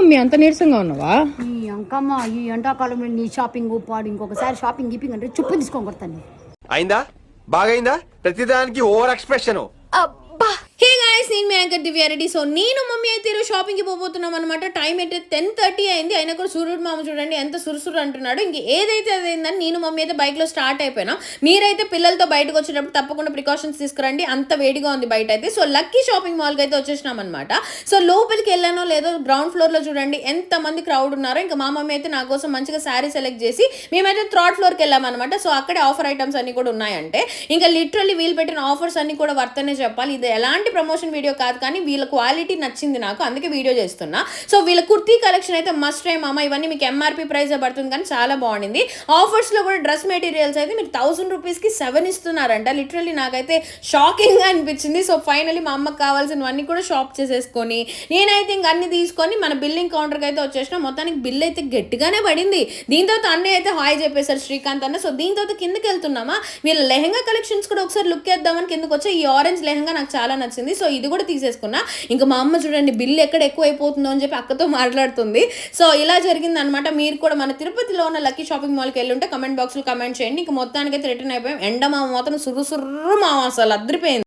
Mummy అంత నీరసంగా ఉన్నావా? ఈ అంకమ్మ ఈ ఎండాకాలంలో నీ షాపింగ్ పాడు ఇంకొకసారి షాపింగ్ గిపింగ్ అంటే చుప్పు తీసుకొని కొడతాను. అయిందా? బాగైందా? ప్రతిదానికి ఓవర్ ఎక్స్ప్రెషన్. హే గాయ్స్, నేను మీ యాంకర్ దివ్యారెడ్డి. సో నేను మమ్మీ అయితే ఈరోజు షాపింగ్కి పోతున్నాం అనమాట. టైం అయితే 10:30 అయింది. అయినా కూడా సూర్యుడు మామ చూడండి ఎంత సురుసురు అంటున్నాడు. ఇంక ఏదైతే అదేందని నేను మమ్మీ అయితే బైక్లో స్టార్ట్ అయిపోయినాం. మీరైతే పిల్లలతో బయటకు వచ్చేటప్పుడు తప్పకుండా ప్రికాషన్స్ తీసుకురండి, అంత వేడిగా ఉంది బయట అయితే. సో లక్కీ షాపింగ్ మాల్కి అయితే వచ్చేసినాం అనమాట. సో లోపలికి వెళ్ళానో లేదో గ్రౌండ్ ఫ్లోర్లో చూడండి ఎంతమంది క్రౌడ్ ఉన్నారో. ఇంకా మా మమ్మీ అయితే నా కోసం మంచిగా శారీ సెలెక్ట్ చేసి మేమైతే థర్డ్ ఫ్లోర్కి వెళ్ళామన్నమాట. సో అక్కడే ఆఫర్ ఐటమ్స్ అన్ని కూడా ఉన్నాయంటే ఇంకా లిటరల్లీ వీళ్ళు పెట్టిన ఆఫర్స్ అన్ని కూడా వర్తనే చెప్పాలి. ఇది ఎలాంటి ప్రమోషన్ వీడియో కాదు, కానీ వీళ్ళ క్వాలిటీ నచ్చింది నాకు, అందుకే వీడియో చేస్తున్నా. సో వీళ్ళ కుర్తీ కలెక్షన్ అయితే మస్ట్ ట్రై మామ. ఇవన్నీ మీకు ఎంఆర్పీ ప్రైస్ పడుతుంది కానీ చాలా బాగుంది. ఆఫర్స్ లో కూడా డ్రెస్ మెటీరియల్స్ అయితే మీరు 1000 రూపీస్కి 7 ఇస్తున్నారంట. లిటరల్లీ నాకైతే షాకింగ్ గా అనిపించింది. సో ఫైనల్లీ మా అమ్మకి కావాల్సినవన్నీ కూడా షాప్ చేసేసుకొని నేనైతే ఇంక అన్ని తీసుకొని మన బిల్లింగ్ కౌంటర్కి అయితే వచ్చేసిన. మొత్తానికి బిల్ అయితే గట్టిగానే పడింది. దీని తర్వాత అన్నయ్య అయితే హాయ్ చెప్పేశారు శ్రీకాంత్ అన్న. సో దీని తర్వాత కిందకి వెళ్తున్నామా, వీళ్ళ లెహంగా కలెక్షన్స్ కూడా ఒకసారి లుక్ వేద్దామని కిందకి వచ్చా. ఈ ఆరెంజ్ లెహంగా నాకు చాలా నచ్చింది. సో ఇది కూడా తీసేసుకున్నా. ఇంకా మా అమ్మ చూడండి బిల్ ఎక్కడ ఎక్కువ అయిపోతుందో అని చెప్పి అక్కతో మాట్లాడుతుంది. సో ఇలా జరిగింది అనమాట. మీరు కూడా మన తిరుపతిలో ఉన్న లక్కీ షాపింగ్ మాల్కి వెళ్ళి ఉంటే కమెంట్ బాక్స్లో కమెంట్ చేయండి. ఇంకా మొత్తానికి అయితే రిటర్న్ అయిపోయాం. ఎండ మామ మాత్రం సుర్రు సుర్రు మామ అసలు అద్దరిపోయింది.